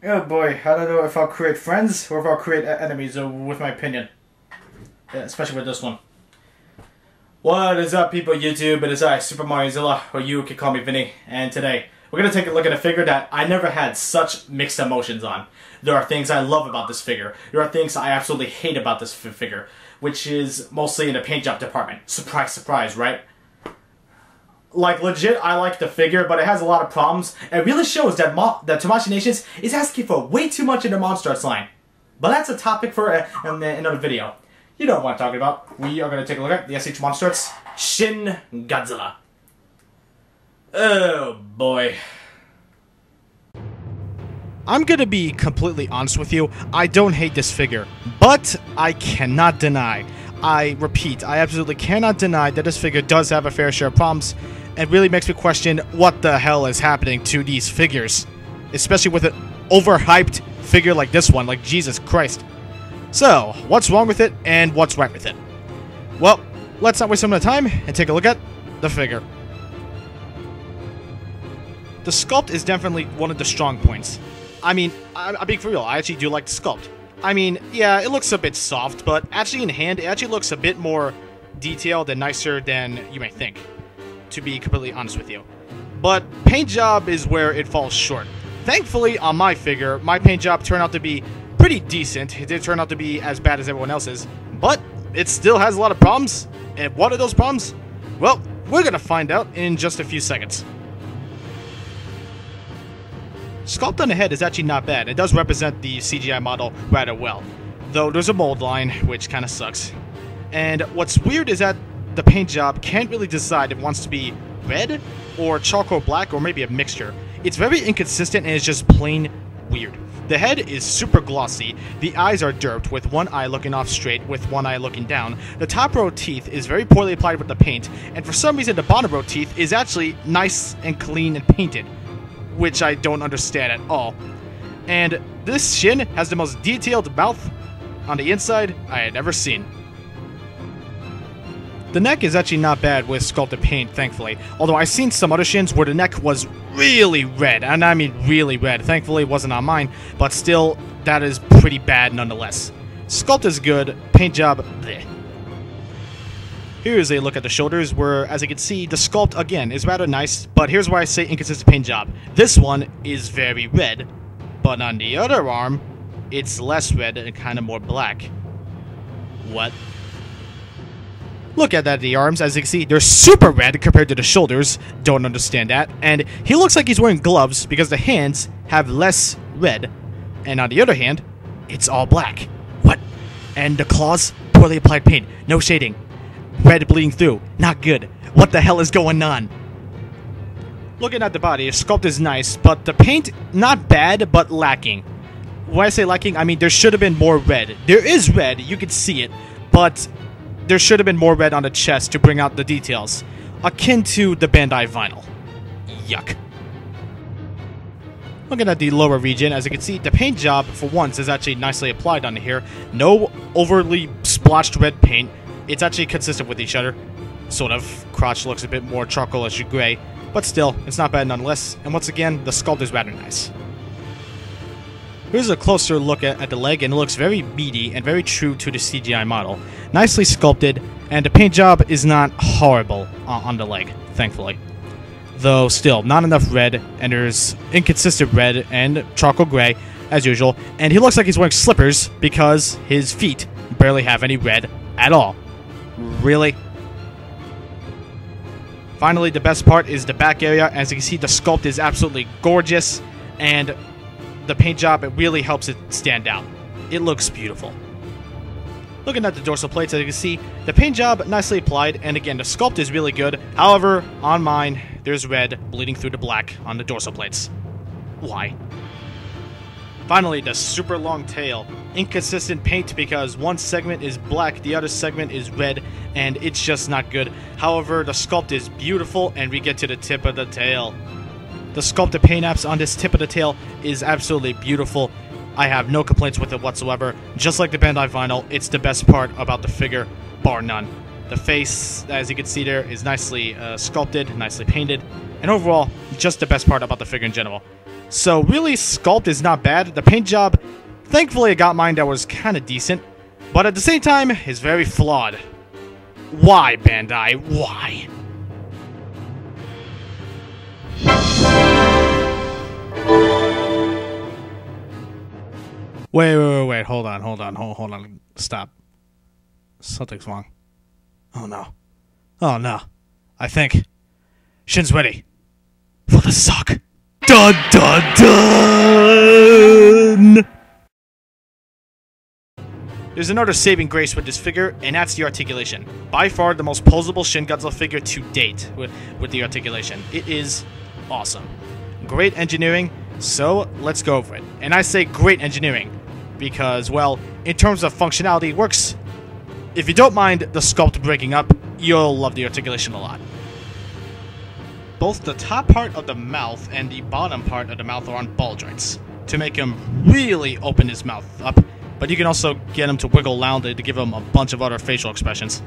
Oh boy, I don't know if I'll create friends or if I'll create enemies with my opinion. Yeah, especially with this one. What is up, people of YouTube? It is I, Super MarioZilla, or you can call me Vinny, and today we're going to take a look at a figure that I never had such mixed emotions on. There are things I love about this figure. There are things I absolutely hate about this figure, which is mostly in the paint job department. Surprise, surprise, right? Like, legit, I like the figure, but it has a lot of problems. It really shows that Tamashii Nations is asking for way too much in their MonsterArts line. But that's a topic for another video. You know what I'm talking about. We are going to take a look at the S.H.MonsterArts Shin Godzilla. Oh, boy. I'm gonna be completely honest with you, I don't hate this figure, but I cannot deny, I repeat, I absolutely cannot deny that this figure does have a fair share of problems, and really makes me question what the hell is happening to these figures, especially with an overhyped figure like this one, like Jesus Christ. So, what's wrong with it, and what's right with it? Well, let's not waste some of the time, and take a look at the figure. The sculpt is definitely one of the strong points. I mean, I'm being for real, I actually do like the sculpt. I mean, yeah, it looks a bit soft, but actually in hand, it actually looks a bit more detailed and nicer than you may think, to be completely honest with you. But paint job is where it falls short. Thankfully, on my figure, my paint job turned out to be pretty decent. It didn't turn out to be as bad as everyone else's, but it still has a lot of problems. And what are those problems? Well, we're gonna find out in just a few seconds. Sculpt on the head is actually not bad. It does represent the CGI model rather well, though there's a mold line, which kind of sucks. And what's weird is that the paint job can't really decide if it wants to be red or charcoal black or maybe a mixture. It's very inconsistent and it's just plain weird. The head is super glossy, the eyes are derped with one eye looking off straight with one eye looking down, the top row teeth is very poorly applied with the paint, and for some reason the bottom row teeth is actually nice and clean and painted, which I don't understand at all. And this Shin has the most detailed mouth on the inside I had ever seen. The neck is actually not bad with sculpted paint, thankfully, although I've seen some other Shins where the neck was really red, and I mean really red. Thankfully it wasn't on mine, but still, that is pretty bad nonetheless. Sculpt is good, paint job, bleh. Here's a look at the shoulders, where, as you can see, the sculpt, again, is rather nice, but here's why I say inconsistent paint job. This one is very red, but on the other arm, it's less red and kind of more black. What? Look at that, the arms, as you can see, they're super red compared to the shoulders, don't understand that, and he looks like he's wearing gloves because the hands have less red, and on the other hand, it's all black. What? And the claws, poorly applied paint, no shading. Red bleeding through. Not good. What the hell is going on? Looking at the body, the sculpt is nice, but the paint, not bad, but lacking. When I say lacking, I mean there should have been more red. There is red, you can see it, but there should have been more red on the chest to bring out the details. Akin to the Bandai vinyl. Yuck. Looking at the lower region, as you can see, the paint job, for once, is actually nicely applied on here. No overly splotched red paint. It's actually consistent with each other, sort of. Crotch looks a bit more charcoalish gray, but still, it's not bad nonetheless, and once again, the sculpt is rather nice. Here's a closer look at the leg, and it looks very meaty and very true to the CGI model. Nicely sculpted, and the paint job is not horrible on the leg, thankfully. Though still, not enough red, and there's inconsistent red and charcoal gray, as usual, and he looks like he's wearing slippers because his feet barely have any red at all. Really? Finally, the best part is the back area. As you can see, the sculpt is absolutely gorgeous, and the paint job, it really helps it stand out. It looks beautiful. Looking at the dorsal plates, as you can see, the paint job nicely applied, and again, the sculpt is really good. However, on mine, there's red bleeding through the black on the dorsal plates. Why? Finally, the super long tail. Inconsistent paint because one segment is black, the other segment is red, and it's just not good. However, the sculpt is beautiful, and we get to the tip of the tail. The sculpted paint apps on this tip of the tail is absolutely beautiful. I have no complaints with it whatsoever. Just like the Bandai vinyl, it's the best part about the figure, bar none. The face, as you can see there, is nicely sculpted, nicely painted, and overall, just the best part about the figure in general. So really, sculpt is not bad. The paint job, thankfully I got mine that was kind of decent, but at the same time, is very flawed. Why, Bandai? Why? Wait, hold on, stop. Something's wrong. Oh no. I think Shin's ready for the suck. Dun dun dun! There's another saving grace with this figure, and that's the articulation. By far the most posable Shin Godzilla figure to date with the articulation. It is awesome. Great engineering, so let's go over it. And I say great engineering because, well, in terms of functionality, it works. If you don't mind the sculpt breaking up, you'll love the articulation a lot. Both the top part of the mouth and the bottom part of the mouth are on ball joints to make him really open his mouth up, but you can also get him to wiggle around to give him a bunch of other facial expressions.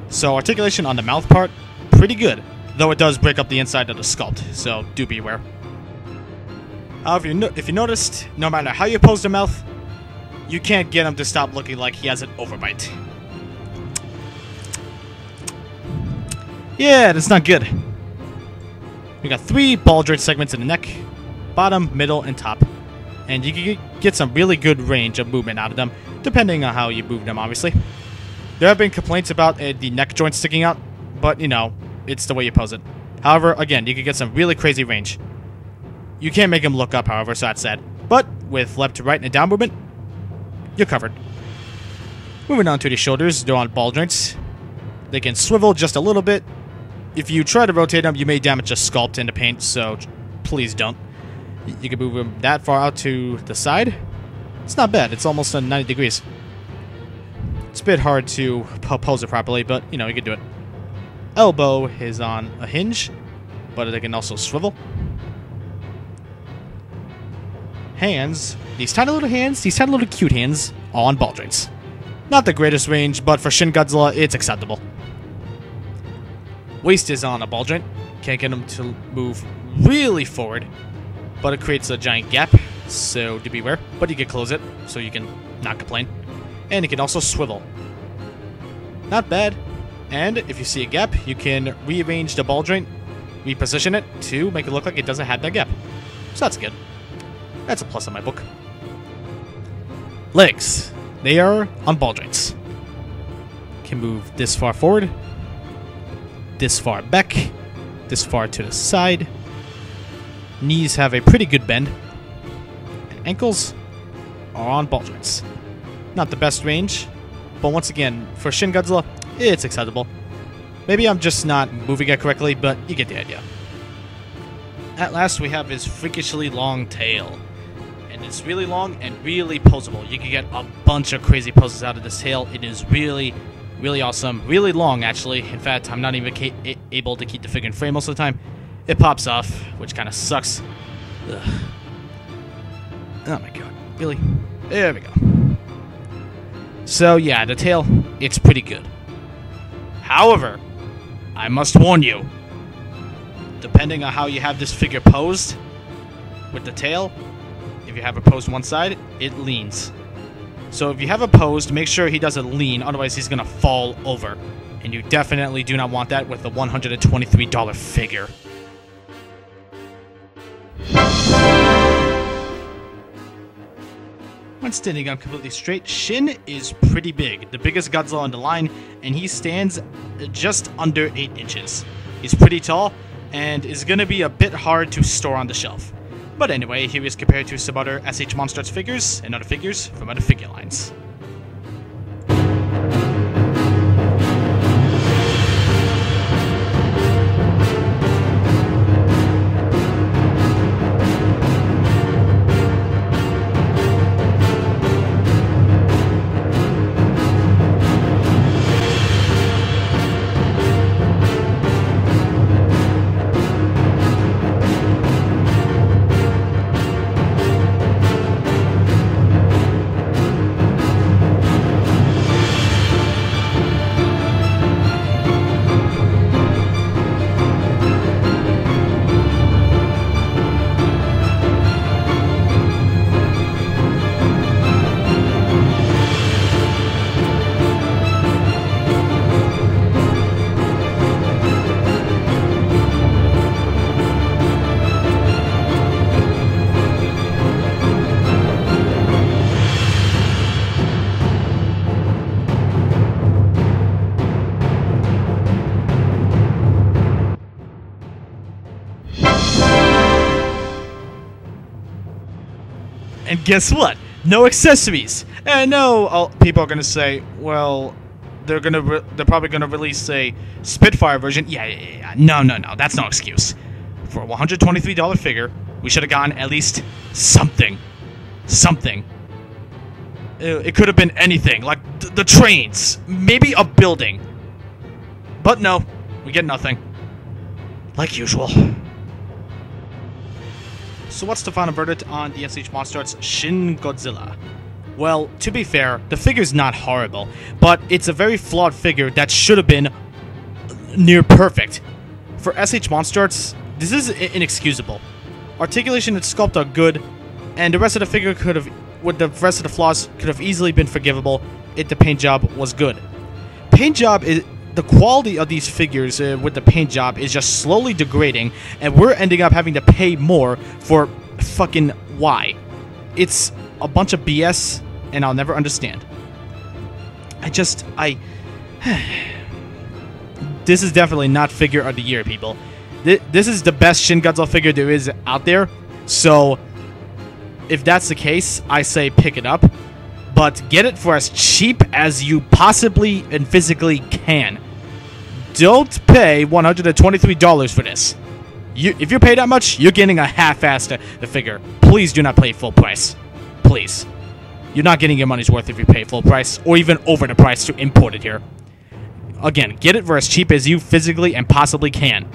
So articulation on the mouth part, pretty good, though it does break up the inside of the sculpt, so do be aware. However, if you noticed, no matter how you pose the mouth, you can't get him to stop looking like he has an overbite. Yeah, that's not good. We got 3 ball joint segments in the neck, bottom, middle, and top. And you can get some really good range of movement out of them, depending on how you move them, obviously. There have been complaints about the neck joint sticking out, but, you know, it's the way you pose it. However, again, you can get some really crazy range. You can't make him look up, however, so that's sad. But with left to right and a down movement, you're covered. Moving on to the shoulders, they're on ball joints. They can swivel just a little bit. If you try to rotate them, you may damage the sculpt and the paint, so please don't. You can move them that far out to the side. It's not bad. It's almost 90 degrees. It's a bit hard to pose it properly, but, you know, you can do it. Elbow is on a hinge, but they can also swivel. Hands, these tiny little cute hands, all on ball joints. Not the greatest range, but for Shin Godzilla, it's acceptable. Waist is on a ball joint. Can't get him to move really forward, but it creates a giant gap, so do beware. But you can close it, so you can not complain. And it can also swivel. Not bad. And if you see a gap, you can rearrange the ball joint, reposition it to make it look like it doesn't have that gap. So that's good. That's a plus in my book. Legs. They are on ball joints. Can move this far forward, this far back, this far to the side. Knees have a pretty good bend. And ankles are on ball joints. Not the best range, but once again, for Shin Godzilla, it's acceptable. Maybe I'm just not moving it correctly, but you get the idea. At last, we have his freakishly long tail. And it's really long and really posable. You can get a bunch of crazy poses out of this tail. It is really, really awesome. Really long, actually. In fact, I'm not even able to keep the figure in frame most of the time. It pops off, which kind of sucks. Ugh. Oh my god. Really? There we go. So, yeah, the tail, it's pretty good. However, I must warn you, depending on how you have this figure posed, with the tail, if you have it posed one side, it leans. So if you have it posed, make sure he doesn't lean, otherwise he's going to fall over. And you definitely do not want that with a $123 figure. When standing up completely straight, Shin is pretty big, the biggest Godzilla on the line, and he stands just under 8 inches. He's pretty tall, and is going to be a bit hard to store on the shelf. But anyway, here he is compared to some other S.H.MonsterArts figures and other figures from other figure lines. And guess what? No accessories. And no, people are gonna say, well, they're probably gonna release a Spitfire version. Yeah. No. That's no excuse. For a $123 figure, we should have gotten at least something. Something. It could have been anything, like the trains, maybe a building. But no, we get nothing. Like usual. So what's the final verdict on the S.H.MonsterArts Shin Godzilla? Well, to be fair, the figure's not horrible, but it's a very flawed figure that should have been near perfect. For S.H.MonsterArts, this is inexcusable. Articulation and Sculpt are good, and the rest of the figure could have, with the rest of the flaws, could have easily been forgivable if the paint job was good. Paint job is... The quality of these figures with the paint job is just slowly degrading, and we're ending up having to pay more for fucking why. It's a bunch of BS, and I'll never understand. This is definitely not figure of the year, people. This is the best Shin Godzilla figure there is out there, so if that's the case, I say pick it up. But get it for as cheap as you possibly and physically can. Don't pay $123 for this. If you pay that much, you're getting a half-assed the figure. Please do not pay full price. Please. You're not getting your money's worth if you pay full price, or even over the price to import it here. Again, get it for as cheap as you physically and possibly can.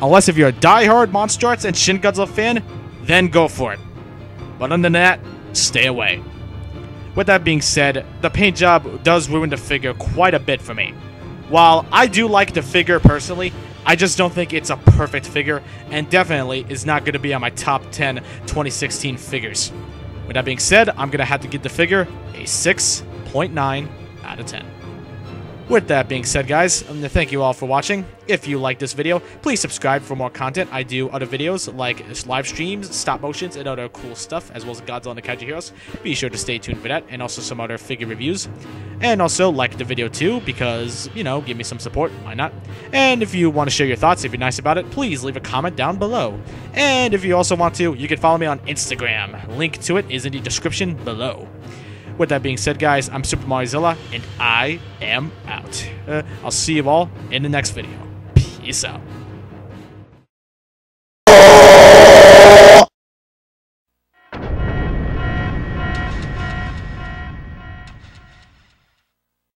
Unless if you're a die-hard MonsterArts and Shin Godzilla fan, then go for it. But other than that, stay away. With that being said, the paint job does ruin the figure quite a bit for me. While I do like the figure personally, I just don't think it's a perfect figure, and definitely is not going to be on my top 10 2016 figures. With that being said, I'm going to have to give the figure a 6.9 out of 10. With that being said, guys, thank you all for watching. If you like this video, please subscribe for more content. I do other videos like live streams, stop motions, and other cool stuff, as well as Godzilla and the Kaiju Heroes. Be sure to stay tuned for that, and also some other figure reviews. And also like the video too, because, you know, give me some support. Why not? And if you want to share your thoughts, if you're nice about it, please leave a comment down below. And if you also want to, you can follow me on Instagram. Link to it is in the description below. With that being said, guys, I'm SuperMarioZilla, and I am out. I'll see you all in the next video. Peace out.